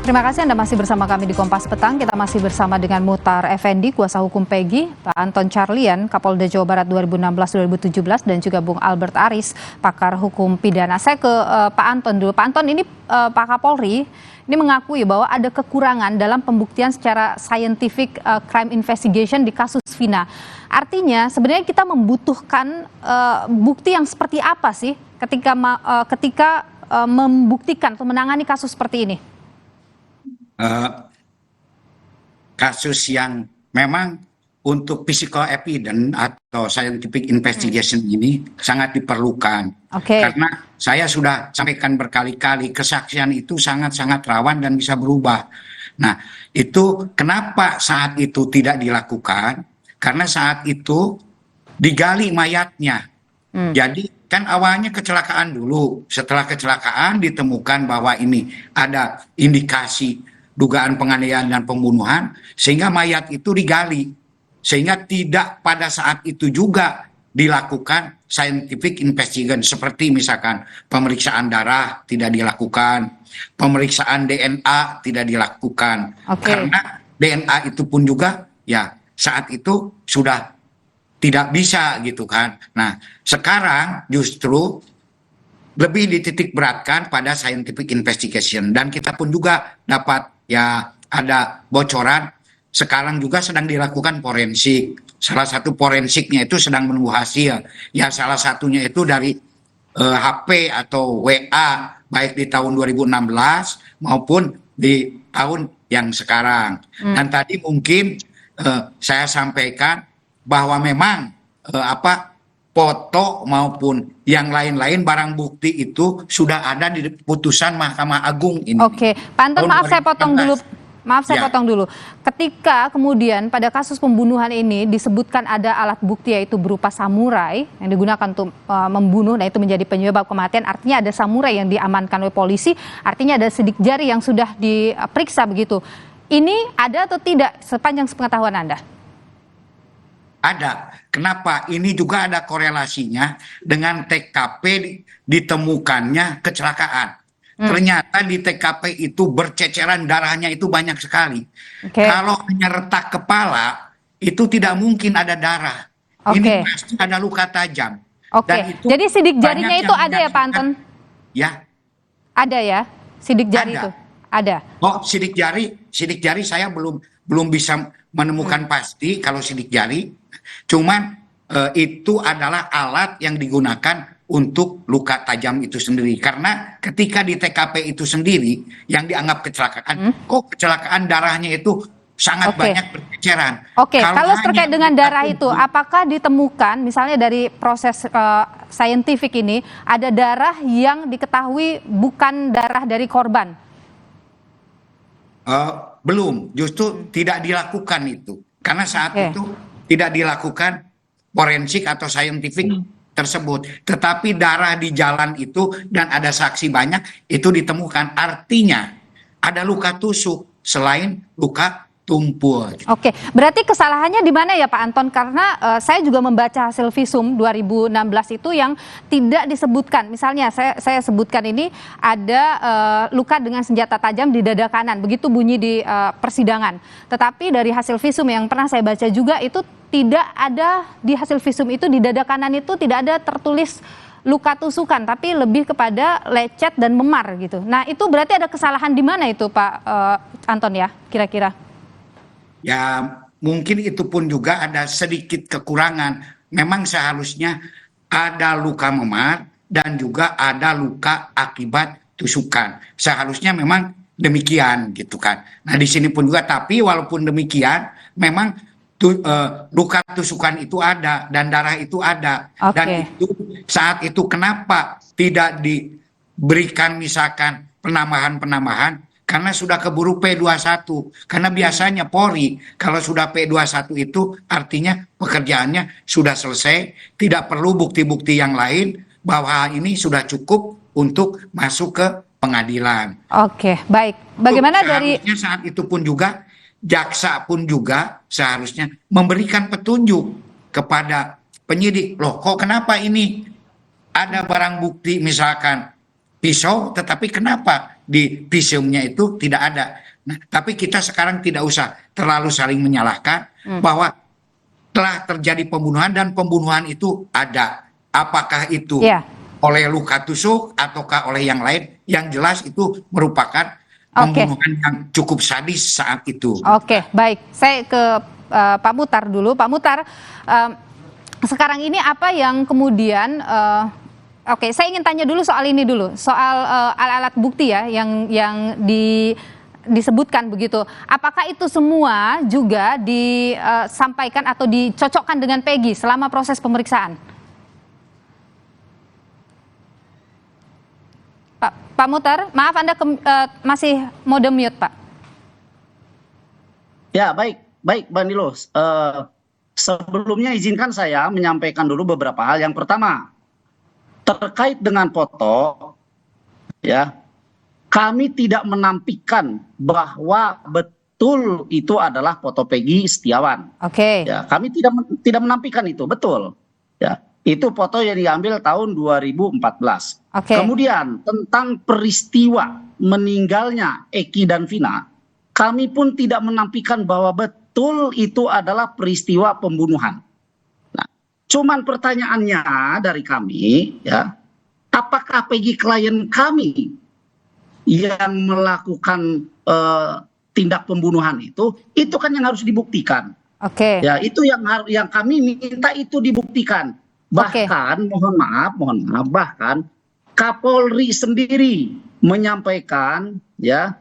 Terima kasih Anda masih bersama kami di Kompas Petang. Kita masih bersama dengan Muhtar Effendi, kuasa hukum Peggy, Pak Anton Carlyan, Kapolda Jawa Barat 2016-2017, dan juga Bung Albert Aris, pakar hukum pidana. Saya ke Pak Anton dulu. Pak Anton, ini Pak Kapolri ini mengakui bahwa ada kekurangan dalam pembuktian secara scientific crime investigation di kasus Vina. Artinya sebenarnya kita membutuhkan bukti yang seperti apa sih ketika membuktikan atau menangani kasus seperti ini? Kasus yang memang untuk physical evidence atau scientific investigation ini sangat diperlukan. Karena saya sudah sampaikan berkali-kali, kesaksian itu sangat-sangat rawan dan bisa berubah. Nah, itu kenapa saat itu tidak dilakukan? Karena saat itu digali mayatnya. Jadi kan awalnya kecelakaan dulu. Setelah kecelakaan ditemukan bahwa ini ada indikasi dugaan penganiayaan dan pembunuhan, sehingga mayat itu digali. Sehingga tidak pada saat itu juga dilakukan scientific investigation, seperti misalkan pemeriksaan darah tidak dilakukan, pemeriksaan DNA tidak dilakukan. Karena DNA itu pun juga ya saat itu sudah tidak bisa gitu kan. Nah, sekarang justru lebih dititik beratkan pada scientific investigation, dan kita pun juga dapat ya ada bocoran sekarang juga sedang dilakukan forensik. Salah satu forensiknya itu sedang menunggu hasil. Ya salah satunya itu dari HP atau WA baik di tahun 2016 maupun di tahun yang sekarang. Dan tadi mungkin saya sampaikan bahwa memang foto maupun yang lain-lain barang bukti itu sudah ada di putusan Mahkamah Agung ini. Oke, Pak Anton, maaf saya potong dulu. Potong dulu. Ketika kemudian pada kasus pembunuhan ini disebutkan ada alat bukti yaitu berupa samurai yang digunakan untuk membunuh, nah itu menjadi penyebab kematian. Artinya ada samurai yang diamankan oleh polisi, artinya ada sidik jari yang sudah diperiksa begitu. Ini ada atau tidak sepanjang sepengetahuan Anda? Ada. Kenapa? Ini juga ada korelasinya dengan TKP ditemukannya kecelakaan. Ternyata di TKP itu berceceran darahnya itu banyak sekali. Kalau hanya retak kepala, itu tidak mungkin ada darah. Ini pasti ada luka tajam. Dan itu jadi sidik jarinya itu ada ya Pak Anton? Ya. Ada ya? Sidik jari itu? Ada. Oh, sidik jari saya belum bisa menemukan pasti kalau sidik jari. Cuman itu adalah alat yang digunakan untuk luka tajam itu sendiri. Karena ketika di TKP itu sendiri yang dianggap kecelakaan, kok kecelakaan darahnya itu sangat banyak berceceran. Kalau terkait dengan darah itu, apakah ditemukan misalnya dari proses saintifik ini ada darah yang diketahui bukan darah dari korban? Belum, justru tidak dilakukan itu. Karena saat itu tidak dilakukan forensik atau saintifik tersebut. Tetapi darah di jalan itu dan ada saksi banyak itu ditemukan. Artinya ada luka tusuk selain luka tumpul. Berarti kesalahannya di mana ya Pak Anton? Karena saya juga membaca hasil visum 2016 itu yang tidak disebutkan. Misalnya saya sebutkan ini ada luka dengan senjata tajam di dada kanan. Begitu bunyi di persidangan. Tetapi dari hasil visum yang pernah saya baca juga itu tidak ada di hasil visum itu di dada kanan itu tidak ada tertulis luka tusukan, tapi lebih kepada lecet dan memar gitu. Nah itu berarti ada kesalahan di mana itu Pak Anton ya kira-kira? Ya mungkin itu pun juga ada sedikit kekurangan. Memang seharusnya ada luka memar dan juga ada luka akibat tusukan. Seharusnya memang demikian gitu kan. Nah di sini pun juga, tapi walaupun demikian memang luka tusukan itu ada dan darah itu ada. Dan itu saat itu kenapa tidak diberikan misalkan penambahan karena sudah keburu P21. Karena biasanya Polri kalau sudah P21 itu artinya pekerjaannya sudah selesai, tidak perlu bukti-bukti yang lain, bahwa ini sudah cukup untuk masuk ke pengadilan. Baik. Bagaimana dari saat itu pun juga jaksa pun juga seharusnya memberikan petunjuk kepada penyidik. Loh kok kenapa ini ada barang bukti misalkan pisau, tetapi kenapa di visumnya itu tidak ada? Nah, tapi kita sekarang tidak usah terlalu saling menyalahkan bahwa telah terjadi pembunuhan dan pembunuhan itu ada. Apakah itu oleh luka tusuk ataukah oleh yang lain? Yang jelas itu merupakan pembunuhan yang cukup sadis saat itu. Oke, baik. Saya ke Pak Muhtar dulu. Pak Muhtar, sekarang ini apa yang kemudian oke, saya ingin tanya dulu soal ini dulu, soal alat-alat bukti ya yang disebutkan begitu. Apakah itu semua juga disampaikan atau dicocokkan dengan Peggy selama proses pemeriksaan? Pak Muhtar, maaf Anda masih mode mute, Pak. Ya, baik Mbak Nilo. Sebelumnya izinkan saya menyampaikan dulu beberapa hal. Yang pertama, terkait dengan foto, ya, kami tidak menampilkan bahwa betul itu adalah foto Peggy Setiawan. Ya, kami tidak menampilkan itu, betul. Ya, itu foto yang diambil tahun 2014. Kemudian tentang peristiwa meninggalnya Eki dan Vina, kami pun tidak menampilkan bahwa betul itu adalah peristiwa pembunuhan. Nah, cuman pertanyaannya dari kami, ya, apakah Peggy klien kami yang melakukan tindak pembunuhan itu kan yang harus dibuktikan. Ya, itu yang kami minta itu dibuktikan. Bahkan mohon maaf, bahkan Kapolri sendiri menyampaikan, ya,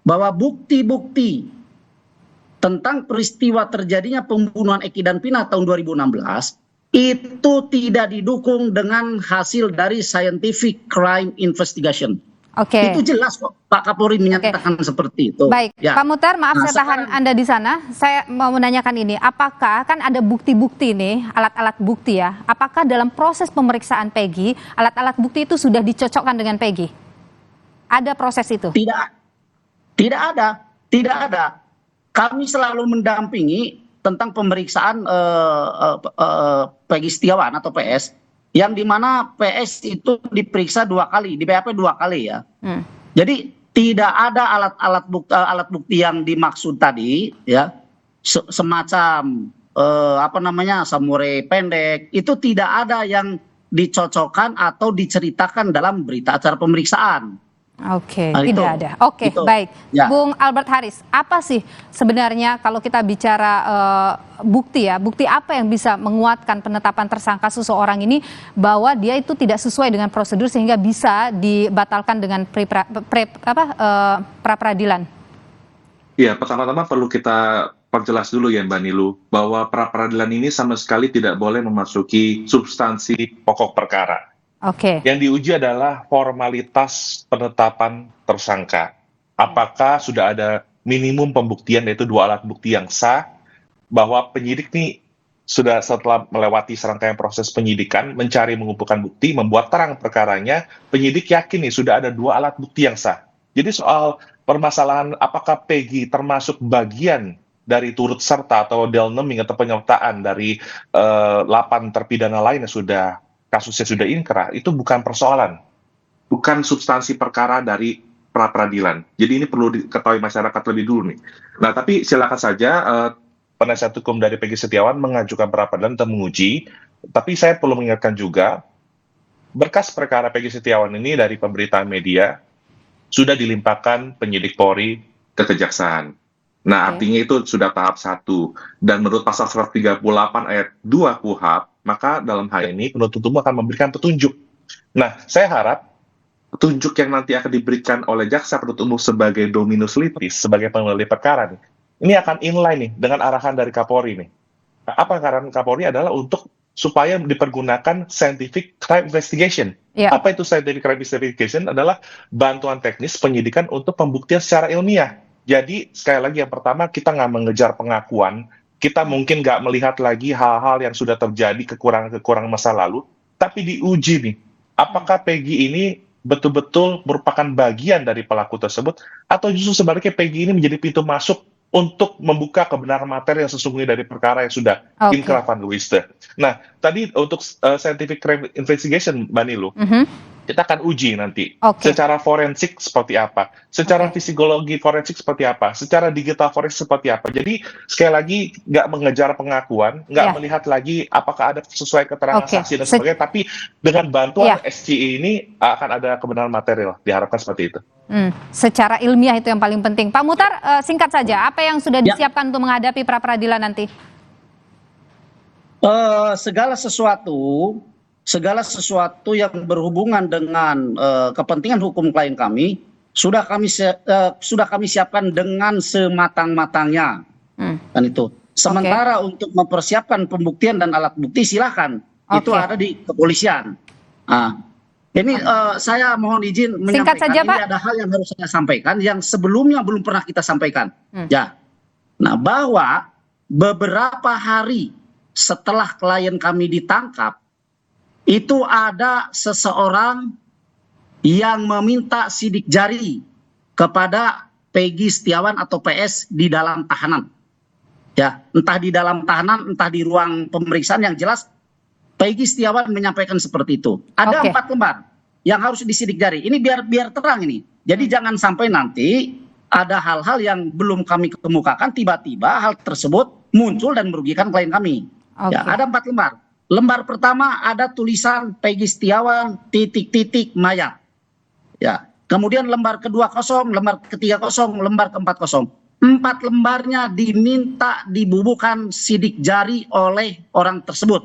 bahwa bukti-bukti tentang peristiwa terjadinya pembunuhan Eki dan Vina tahun 2016 itu tidak didukung dengan hasil dari scientific crime investigation. Itu jelas kok Pak Kapolri menyatakan seperti itu. Baik, ya. Pak Muhtar, maaf saya tahan Anda di sana. Saya mau menanyakan ini, apakah kan ada bukti-bukti nih, alat-alat bukti ya, apakah dalam proses pemeriksaan Peggy, alat-alat bukti itu sudah dicocokkan dengan Peggy? Ada proses itu? Tidak ada. Kami selalu mendampingi tentang pemeriksaan Peggy Setiawan atau PS, yang dimana PS itu diperiksa 2 kali, di BAP 2 kali ya. Jadi tidak ada alat bukti yang dimaksud tadi, ya, semacam samurai pendek, itu tidak ada yang dicocokkan atau diceritakan dalam berita acara pemeriksaan. Tidak ada. Baik. Ya. Bung Albert Haris, apa sih sebenarnya kalau kita bicara bukti ya, bukti apa yang bisa menguatkan penetapan tersangka seseorang ini bahwa dia itu tidak sesuai dengan prosedur sehingga bisa dibatalkan dengan pra peradilan? Ya, pertama-tama perlu kita perjelas dulu ya Mbak Nilu, bahwa pra peradilan ini sama sekali tidak boleh memasuki substansi pokok perkara. Yang diuji adalah formalitas penetapan tersangka. Apakah sudah ada minimum pembuktian, yaitu 2 alat bukti yang sah, bahwa penyidik nih sudah setelah melewati serangkaian proses penyidikan, mencari mengumpulkan bukti, membuat terang perkaranya, penyidik yakin nih sudah ada 2 alat bukti yang sah. Jadi soal permasalahan apakah Peggy termasuk bagian dari turut serta atau delneming atau penyertaan dari 8 terpidana lain yang kasusnya sudah inkrah, itu bukan persoalan, bukan substansi perkara dari pra peradilan. Jadi ini perlu diketahui masyarakat lebih dulu nih. Nah, tapi silakan saja penasihat hukum dari Peggy Setiawan mengajukan pra peradilan untuk menguji. Tapi saya perlu mengingatkan juga, berkas perkara Peggy Setiawan ini dari pemberitaan media sudah dilimpahkan penyidik Polri ke Kejaksaan. Nah, artinya itu sudah tahap 1. Dan menurut pasal 138 ayat 2 KUHP, maka dalam hal ini penuntut umum akan memberikan petunjuk. Nah, saya harap petunjuk yang nanti akan diberikan oleh jaksa penuntut umum sebagai dominus litis, sebagai pengeliti perkara nih, ini akan inline nih dengan arahan dari Kapolri nih. Apa arahan Kapolri adalah untuk supaya dipergunakan scientific crime investigation. Apa itu scientific crime investigation? Adalah bantuan teknis penyidikan untuk pembuktian secara ilmiah. Jadi sekali lagi yang pertama, kita nggak mengejar pengakuan, kita mungkin nggak melihat lagi hal-hal yang sudah terjadi, kekurangan masa lalu, tapi diuji nih, apakah Peggy ini betul-betul merupakan bagian dari pelaku tersebut, atau justru sebaliknya Peggy ini menjadi pintu masuk untuk membuka kebenaran materi yang sesungguhnya dari perkara yang sudah inkrah van Luiste. Nah, tadi untuk scientific crime investigation, Mbak Nilu, kita akan uji nanti secara forensik seperti apa, secara psikologi forensik seperti apa, secara digital forensik seperti apa. Jadi sekali lagi nggak mengejar pengakuan, nggak melihat lagi apakah ada sesuai keterangan saksi dan sebagainya, tapi dengan bantuan SCE ini akan ada kebenaran material, diharapkan seperti itu. Secara ilmiah itu yang paling penting. Pak Muhtar, singkat saja, apa yang sudah disiapkan untuk menghadapi pra peradilan nanti? Segala sesuatu yang berhubungan dengan kepentingan hukum klien kami sudah kami siapkan dengan sematang-matangnya, kan itu. Sementara untuk mempersiapkan pembuktian dan alat bukti silahkan itu ada di kepolisian. Ini saya mohon izin menyampaikan saja, ini ada hal yang harus saya sampaikan yang sebelumnya belum pernah kita sampaikan. Nah, bahwa beberapa hari setelah klien kami ditangkap, itu ada seseorang yang meminta sidik jari kepada Peggy Setiawan atau PS di dalam tahanan. Ya, entah di dalam tahanan, entah di ruang pemeriksaan, yang jelas Peggy Setiawan menyampaikan seperti itu. Ada 4 lembar yang harus disidik jari. Ini biar terang ini. Jadi jangan sampai nanti ada hal-hal yang belum kami kemukakan, tiba-tiba hal tersebut muncul dan merugikan klien kami. Ya, ada 4 lembar. Lembar pertama ada tulisan Peggy Setiawan ... mayat. Ya. Kemudian lembar kedua kosong, lembar ketiga kosong, lembar keempat kosong. 4 lembarnya diminta dibubuhkan sidik jari oleh orang tersebut.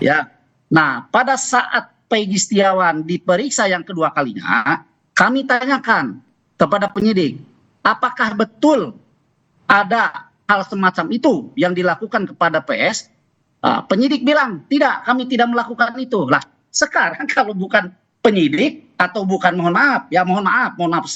Ya. Nah, pada saat Peggy Setiawan diperiksa yang kedua kalinya, kami tanyakan kepada penyidik, apakah betul ada hal semacam itu yang dilakukan kepada PS? Penyidik bilang, tidak, kami tidak melakukan itu. Lah, sekarang kalau bukan penyidik atau bukan, mohon maaf,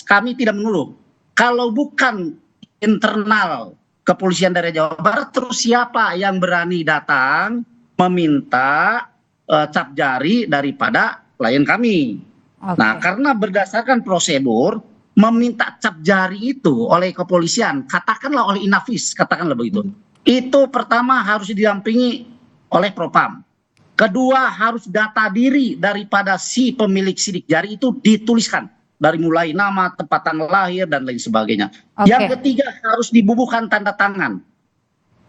kami tidak menuduh. Kalau bukan internal kepolisian daerah Jawa Barat, terus siapa yang berani datang meminta cap jari daripada klien kami? Nah, karena berdasarkan prosedur, meminta cap jari itu oleh kepolisian, katakanlah oleh Inavis, katakanlah begitu. Itu pertama harus didampingi oleh Propam. Kedua, harus data diri daripada si pemilik sidik jari itu dituliskan. Dari mulai nama, tempat tanggal lahir, dan lain sebagainya. Yang ketiga, harus dibubuhkan tanda tangan.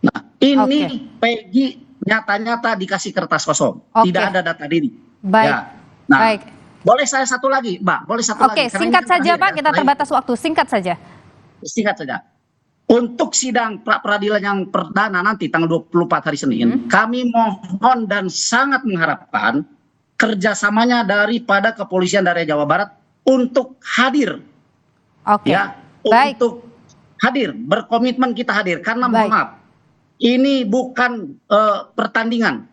Nah, ini Peggy nyata-nyata dikasih kertas kosong. Tidak ada data diri. Ya. Nah, boleh saya satu lagi, Mbak? Boleh satu lagi? Singkat saja, Pak. Kita terbatas waktu. Singkat saja. Singkat saja. Untuk sidang pra peradilan yang perdana nanti tanggal 24 hari Senin, kami mohon dan sangat mengharapkan kerjasamanya daripada kepolisian daerah Jawa Barat untuk hadir. Untuk hadir, berkomitmen kita hadir. Karena mohon maaf, ini bukan pertandingan.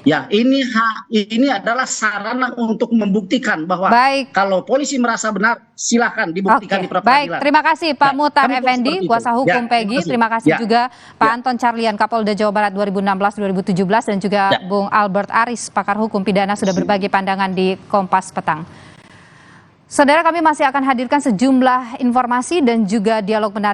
Ya, ini adalah sarana untuk membuktikan bahwa kalau polisi merasa benar, silakan dibuktikan di pra peradilan. Terima kasih Pak Muhtar Effendi, kuasa hukum Peggy. Terima kasih juga Pak Anton Carlyan, Kapolda Jawa Barat 2016-2017, dan juga Bung Albert Aris, pakar hukum pidana, sudah berbagi pandangan di Kompas Petang. Saudara, kami masih akan hadirkan sejumlah informasi dan juga dialog menarik